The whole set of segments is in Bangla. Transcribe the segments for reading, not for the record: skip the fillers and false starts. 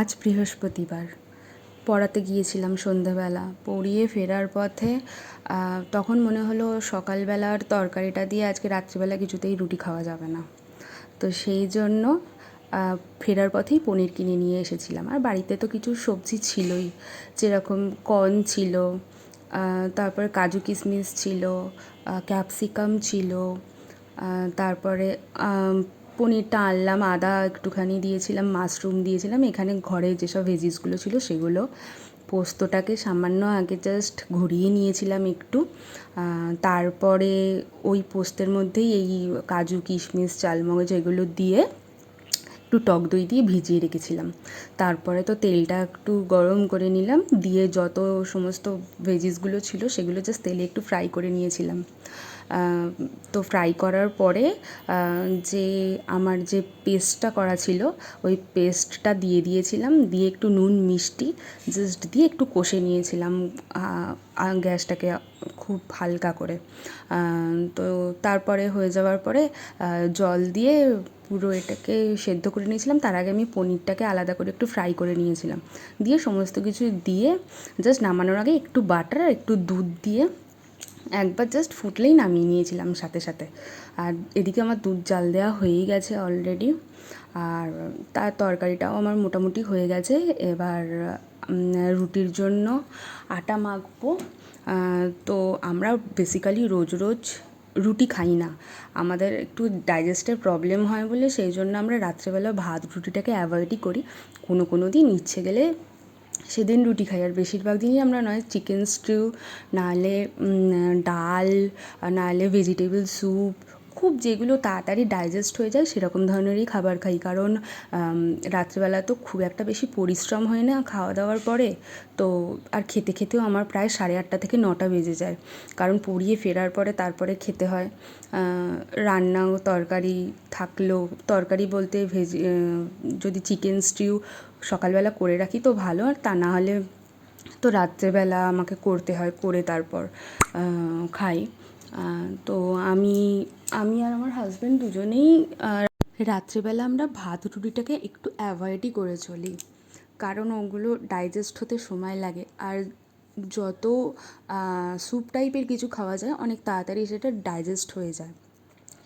আজ বৃহস্পতিবার পড়াতে গিয়েছিলাম সন্ধেবেলা। পড়িয়ে ফেরার পথে তখন মনে হলো সকালবেলার তরকারিটা দিয়ে আজকে রাত্রিবেলা কিছুতেই রুটি খাওয়া যাবে না। তো সেই জন্য ফেরার পথেই পনির কিনে নিয়ে এসেছিলাম। আর বাড়িতে তো কিছু সবজি ছিলই, যেরকম কর্ন ছিল, তারপরে কাজু কিশমিশ ছিল, ক্যাপসিকাম ছিল, তারপরে পনিরটা আনলাম, আদা একটুখানি দিয়েছিলাম, মাশরুম দিয়েছিলাম, এখানে ঘরে যেসব ভেজিসগুলো ছিল সেগুলো। পোস্তটাকে সামান্য আগে জাস্ট ঘুরিয়ে নিয়েছিলাম একটু, তারপরে ওই পোস্তের মধ্যেই এই কাজু কিশমিশ চালমগজ এগুলো দিয়ে একটু টক দই দিয়ে ভিজিয়ে রেখেছিলাম। তারপরে তো তেলটা একটু গরম করে নিলাম, দিয়ে যত সমস্ত ভেজিসগুলো ছিল সেগুলো জাস্ট তেলে একটু ফ্রাই করে নিয়েছিলাম। তো ফ্রাই করার পরে যে আমার যে পেস্টটা করা ছিল ওই পেস্টটা দিয়ে দিয়েছিলাম, দিয়ে একটু নুন মিষ্টি জাস্ট দিয়ে একটু কষে নিয়েছিলাম গ্যাসটাকে খুব হালকা করে। তো তারপরে হয়ে যাওয়ার পরে জল দিয়ে পুরো এটাকে সেদ্ধ করে নিয়েছিলাম। তার আগে আমি পনিরটাকে আলাদা করে একটু ফ্রাই করে নিয়েছিলাম, দিয়ে সমস্ত কিছু দিয়ে জাস্ট নামানোর আগে একটু বাটার আর একটু দুধ দিয়ে একবার জাস্ট ফুটলেই নামিয়ে নিয়েছিলাম সাথে সাথে। আর এদিকে আমার দুধ জাল দেওয়া হয়েই গেছে অলরেডি, আর তার তরকারিটাও আমার মোটামুটি হয়ে গেছে। এবার রুটির জন্য আটা মাখবো। তো আমরা বেসিক্যালি রোজ রোজ রুটি খাই না, আমাদের একটু ডাইজেস্টের প্রবলেম হয় বলে সেই জন্য আমরা রাত্রেবেলা ভাত রুটিটাকে অ্যাভয়েডই করি। কোনো দিন ইচ্ছে গেলে সেদিন রুটি খাই, আর বেশিরভাগ দিনই আমরা নয় চিকেন স্টিউ, নাহলে ডাল, নাহলে ভেজিটেবল স্যুপ, খুব যেগুলো তাড়াতাড়ি ডাইজেস্ট হয়ে যায় সেরকম ধরনেরই খাবার খাই। কারণ রাত্রিবেলা তো খুব একটা বেশি পরিশ্রম হয় না খাওয়া দাওয়ার পরে, তো আর খেতে খেতেও আমার প্রায় 8:30 থেকে 9টা বেজে যায়, কারণ পড়িয়ে ফেরার পরে তারপরে খেতে হয়। রান্না ও তরকারি থাকলেও, তরকারি বলতে যদি চিকেন স্টিউ সকালবেলা করে রাখি তো ভালো, আর তা না হলে তো রাত্রেবেলা আমাকে করতে হয়, করে তারপর খাই। তো আমি আর আমার হাজব্যান্ড দুজনেই রাত্রিবেলা আমরা ভাত রুটিটাকে একটু অ্যাভয়েডই করে চলি, কারণ ওগুলো ডাইজেস্ট হতে সময় লাগে। আর যত স্যুপ টাইপের কিছু খাওয়া যায় অনেক তাড়াতাড়ি সেটা ডাইজেস্ট হয়ে যায়,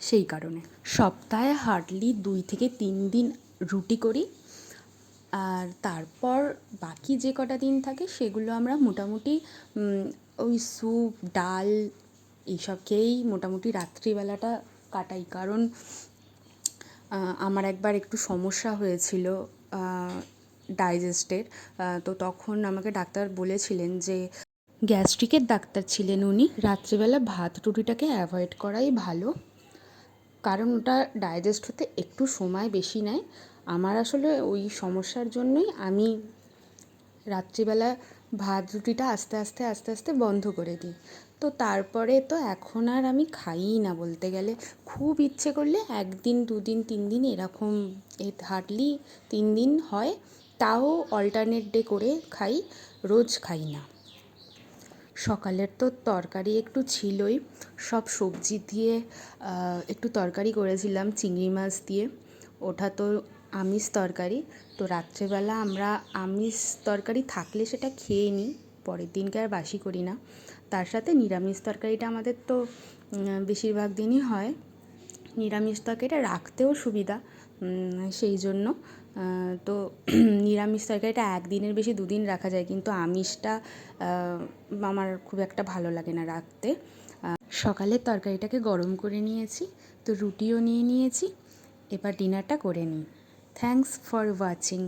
সেই কারণে সপ্তাহে হার্ডলি 2 থেকে 3 দিন রুটি করি। আর তারপর বাকি যে কটা দিন থাকে সেগুলো আমরা মোটামুটি ওই স্যুপ ডাল এইসব খেয়েই মোটামুটি রাত্রিবেলাটা কাটাই। কারণ আমার একবার একটু সমস্যা হয়েছিল ডাইজেস্টের, তো তখন আমাকে ডাক্তার বলেছিলেন যে, গ্যাস্ট্রিকের ডাক্তার ছিলেন উনি, রাত্রিবেলা ভাত রুটিটাকে অ্যাভয়েড করাই ভালো, কারণ ওটা ডাইজেস্ট হতে একটু সময় বেশি নেয়। আমার আসলে ওই সমস্যার জন্যই আমি রাত্রিবেলা ভাত রুটিটা আস্তে আস্তে বন্ধ করে দিই। তো তারপরে তো এখন আর আমি খাইই না বলতে গেলে। খুব ইচ্ছে করলে 1 দিন 2 দিন 3 দিন এরকম, হার্ডলি 3 দিন হয়, তাও অল্টারনেট ডে করে খাই, রোজ খাই না। সকালের তো তরকারি একটু ছিলই, সব সবজি দিয়ে একটু তরকারি করেছিলাম চিংড়ি মাছ দিয়ে, ওটা তো আমিষ তরকারি। তো রাত্রেবেলা আমরা আমিষ তরকারি থাকলে সেটা খেয়ে নিই, পরের দিনকে আর বাসি করি না। তার সাথে নিরামিষ তরকারিটা আমাদের তো বেশিরভাগ দিনই হয়, নিরামিষ তরকারিটা রাখতেও সুবিধা, সেই জন্য তো নিরামিষ তরকারিটা 1 দিনের বেশি 2 দিন রাখা যায়, কিন্তু আমিষটা আমার খুব একটা ভালো লাগে না রাখতে। সকালের তরকারিটাকে গরম করে নিয়েছি, তো রুটিও নিয়ে নিয়েছি, এবার ডিনারটা করে নিই। Thanks for watching.